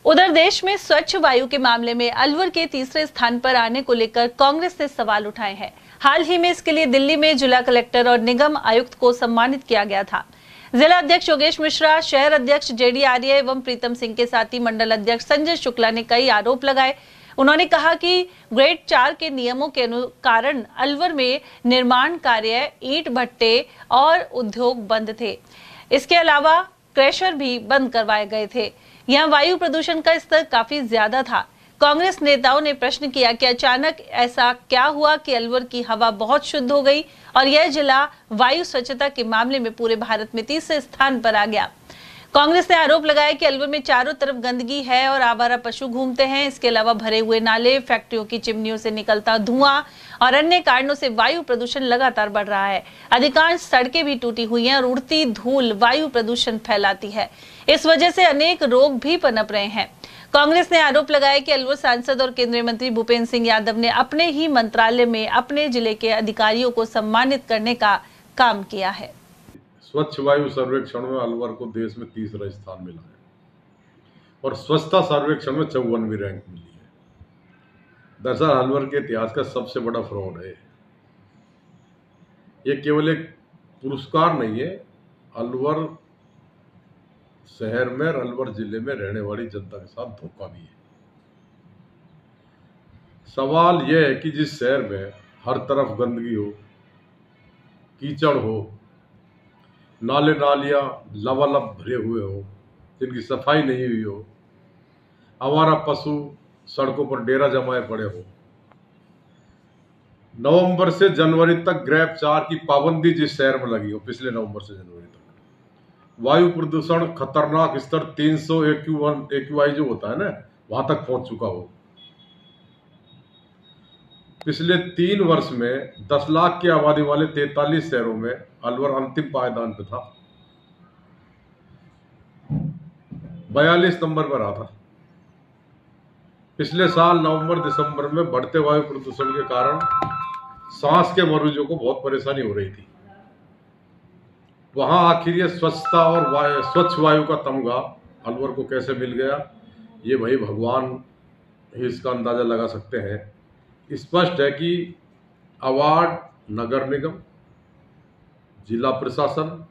उधर देश में स्वच्छ वायु के मामले में अलवर के तीसरे स्थान पर आने को लेकर कांग्रेस ने सवाल उठाए हैं। हाल ही में इसके लिए दिल्ली में जिला कलेक्टर और निगम आयुक्त को सम्मानित किया गया था। जिला अध्यक्ष योगेश मिश्रा, शहर अध्यक्ष जेडी आर्य एवं प्रीतम सिंह के साथ ही मंडल अध्यक्ष संजय शुक्ला ने कई आरोप लगाए। उन्होंने कहा कि ग्रेड 4 के नियमों के कारण अलवर में निर्माण कार्य, ईंट भट्टे और उद्योग बंद थे। इसके अलावा क्रशर भी बंद करवाए गए थे। यहाँ वायु प्रदूषण का स्तर काफी ज्यादा था। कांग्रेस नेताओं ने प्रश्न किया कि अचानक ऐसा क्या हुआ कि अलवर की हवा बहुत शुद्ध हो गई और यह जिला वायु स्वच्छता के मामले में पूरे भारत में तीसरे स्थान पर आ गया। कांग्रेस ने आरोप लगाया कि अलवर में चारों तरफ गंदगी है और आवारा पशु घूमते हैं। इसके अलावा भरे हुए नाले, फैक्ट्रियों की चिमनियों से निकलता धुआं और अन्य कारणों से वायु प्रदूषण लगातार बढ़ रहा है। अधिकांश सड़कें भी टूटी हुई हैं और उड़ती धूल वायु प्रदूषण फैलाती है। इस वजह से अनेक रोग भी पनप रहे हैं। कांग्रेस ने आरोप लगाया कि अलवर सांसद और केंद्रीय मंत्री भूपेंद्र सिंह यादव ने अपने ही मंत्रालय में अपने जिले के अधिकारियों को सम्मानित करने का काम किया है। स्वच्छ वायु सर्वेक्षण में अलवर को देश में तीसरा स्थान मिला है और स्वच्छता सर्वेक्षण में 54वीं रैंक मिली है। दरअसल अलवर के इतिहास का सबसे बड़ा फ्रॉड है। ये केवल एक पुरस्कार नहीं है, अलवर शहर में, अलवर जिले में रहने वाली जनता के साथ धोखा भी है। सवाल यह है कि जिस शहर में हर तरफ गंदगी हो, कीचड़ हो, नाले नालियां लबालब भरे हुए हो, जिनकी सफाई नहीं हुई हो, आवारा पशु सड़कों पर डेरा जमाए पड़े हो, नवंबर से जनवरी तक ग्रेड 4 की पाबंदी जिस शहर में लगी हो, पिछले नवंबर से जनवरी तक वायु प्रदूषण खतरनाक स्तर 300 AQI जो होता है ना, वहां तक पहुंच चुका हो। पिछले 3 वर्ष में 10 लाख की आबादी वाले 43 शहरों में अलवर अंतिम पायदान पे था, 42 नंबर पर रहा था। पिछले साल नवंबर दिसंबर में बढ़ते वायु प्रदूषण के कारण सांस के मरीजों को बहुत परेशानी हो रही थी। वहां आखिर ये स्वच्छता और स्वच्छ वायु का तमगा अलवर को कैसे मिल गया, ये भाई भगवान ही इसका अंदाजा लगा सकते हैं। स्पष्ट है कि अवार्ड नगर निगम, जिला प्रशासन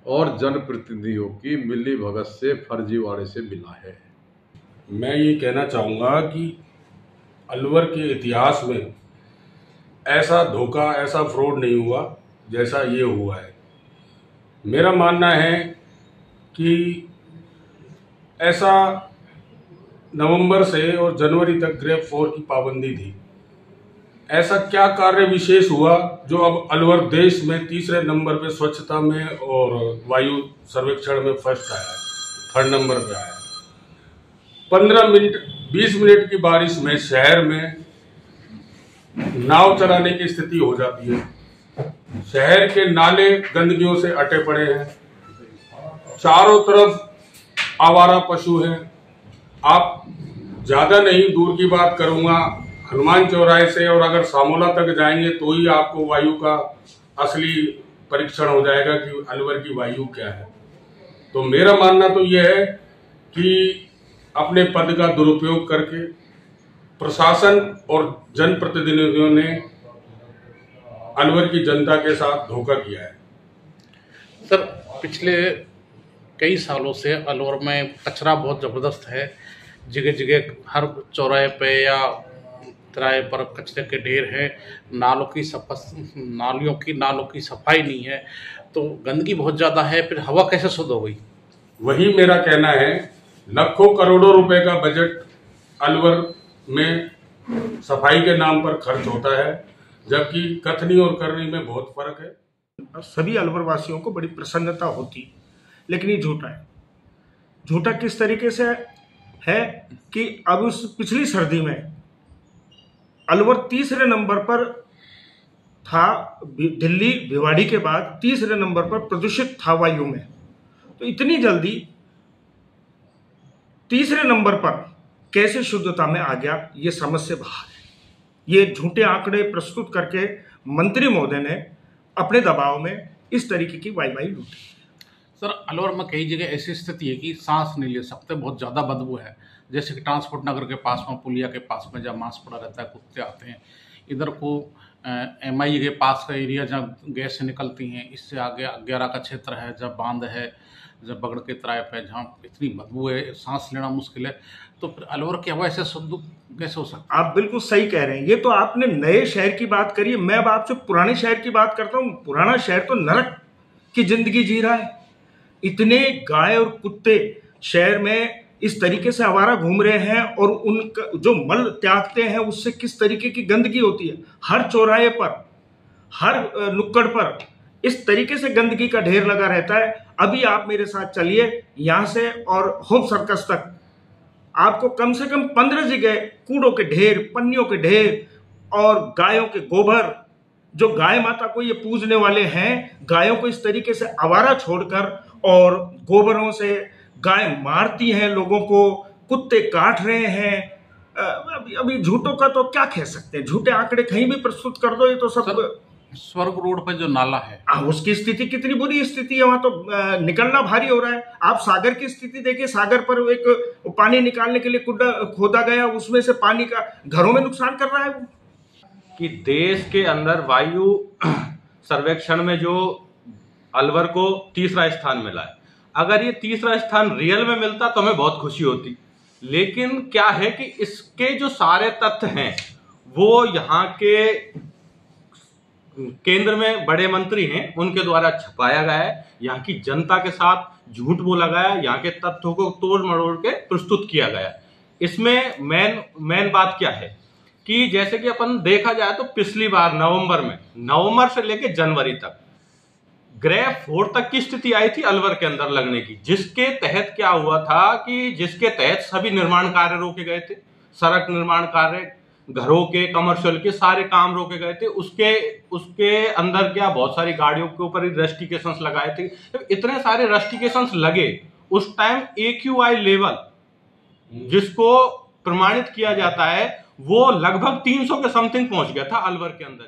और जनप्रतिनिधियों की मिली भगत से, फर्जीवाड़े से मिला है। मैं ये कहना चाहूँगा कि अलवर के इतिहास में ऐसा धोखा, ऐसा फ्रॉड नहीं हुआ जैसा ये हुआ है। मेरा मानना है कि ऐसा नवंबर से और जनवरी तक ग्रेड 4 की पाबंदी थी। ऐसा क्या कार्य विशेष हुआ जो अब अलवर देश में तीसरे नंबर पे स्वच्छता में और वायु सर्वेक्षण में फर्स्ट आया है, 3rd नंबर पे आया है। 15 मिनट 20 मिनट की बारिश में शहर में नाव चलाने की स्थिति हो जाती है। शहर के नाले गंदगियों से अटे पड़े हैं, चारों तरफ आवारा पशु हैं। आप ज्यादा नहीं दूर की बात करूंगा, हनुमान चौराहे से और अगर सामोला तक जाएंगे तो ही आपको वायु का असली परीक्षण हो जाएगा कि अलवर की वायु क्या है। तो मेरा मानना तो यह है कि अपने पद का दुरुपयोग करके प्रशासन और जनप्रतिनिधियों ने अलवर की जनता के साथ धोखा किया है। सर, पिछले कई सालों से अलवर में कचरा बहुत ज़बरदस्त है। जगह जगह हर चौराहे पे या तिराहे पर कचरे के ढेर है। नालों की सफाई नहीं है, तो गंदगी बहुत ज़्यादा है। फिर हवा कैसे शुद्ध हो गई? वही मेरा कहना है। लाखों करोड़ों रुपए का बजट अलवर में सफाई के नाम पर खर्च होता है, जबकि कथनी और करनी में बहुत फर्क है। सभी अलवर वासियों को बड़ी प्रसन्नता होती, लेकिन ये झूठा है। झूठा किस तरीके से है कि अब उस पिछली सर्दी में अलवर तीसरे नंबर पर था, दिल्ली भिवाड़ी के बाद तीसरे नंबर पर प्रदूषित था वायु में। तो इतनी जल्दी तीसरे नंबर पर कैसे शुद्धता में आ गया, ये समझ से बाहर है। ये झूठे आंकड़े प्रस्तुत करके मंत्री महोदय ने अपने दबाव में इस तरीके की वाई लूटी। सर अलवर में कई जगह ऐसी स्थिति है कि सांस नहीं ले सकते, बहुत ज़्यादा बदबू है। जैसे कि ट्रांसपोर्ट नगर के पास में, पुलिया के पास में जहाँ मांस पड़ा रहता है, कुत्ते आते हैं। इधर को MI के पास का एरिया जहाँ गैस निकलती हैं, इससे आगे 11 का क्षेत्र है, जब बांध है, जब बगड़ के तराई पे, जहाँ इतनी बदबू है, सांस लेना मुश्किल है। तो फिर अलवर की हवा ऐसे शुद्ध कैसे हो सकती है? आप बिल्कुल सही कह रहे हैं। ये तो आपने नए शहर की बात करी है, मैं अब आपसे पुराने शहर की बात करता हूँ। पुराना शहर तो नरक की जिंदगी जी रहा है। इतने गाय और कुत्ते शहर में इस तरीके से आवारा घूम रहे हैं, और उनका जो मल त्यागते हैं उससे किस तरीके की गंदगी होती है। हर चौराहे पर, हर नुक्कड़ पर इस तरीके से गंदगी का ढेर लगा रहता है। अभी आप मेरे साथ चलिए यहाँ से और होप सर्कस तक, आपको कम से कम 15 जगह कूड़ों के ढेर, पन्नियों के ढेर और गायों के गोबर, जो गाय माता को ये पूजने वाले हैं, गायों को इस तरीके से आवारा छोड़कर और गोबरों से गाय मारती हैं लोगों को, कुत्ते काट रहे हैं। अभी झूठों का तो क्या कह सकते हैं, झूठे आंकड़े कहीं भी प्रस्तुत कर दो, ये तो सब। स्वर्ग रोड पर जो नाला है, उसकी स्थिति कितनी बुरी स्थिति है, वहां तो निकलना भारी हो रहा है। आप सागर की स्थिति देखिए, सागर पर एक पानी निकालने के लिए कुंडा खोदा गया, उसमें से पानी का घरों में नुकसान कर रहा है वो। कि देश के अंदर वायु सर्वेक्षण में जो अलवर को तीसरा स्थान मिला है, अगर ये तीसरा स्थान रियल में मिलता तो हमें बहुत खुशी होती। लेकिन क्या है कि इसके जो सारे तथ्य हैं वो यहाँ के केंद्र में बड़े मंत्री हैं उनके द्वारा छपाया गया है, यहाँ की जनता के साथ झूठ बोला गया है, यहाँ के तथ्यों को तोड़ मरोड़ के प्रस्तुत किया गया। इसमें मेन बात क्या है कि जैसे कि अपन देखा जाए तो पिछली बार नवंबर से लेकर जनवरी तक ग्रेफ 4 तक की स्थिति आई थी अलवर के अंदर लगने की, जिसके तहत क्या हुआ था कि जिसके तहत सभी निर्माण कार्य रोके गए थे, सड़क निर्माण कार्य, घरों के, कमर्शियल के सारे काम रोके गए थे। उसके अंदर क्या बहुत सारी गाड़ियों के ऊपर रेस्ट्रिक्शंस लगाए थे। जब इतने सारे रेस्ट्रिक्शंस लगे उस टाइम AQI लेवल जिसको प्रमाणित किया जाता है वो लगभग 300 के समथिंग पहुंच गया था अलवर के अंदर।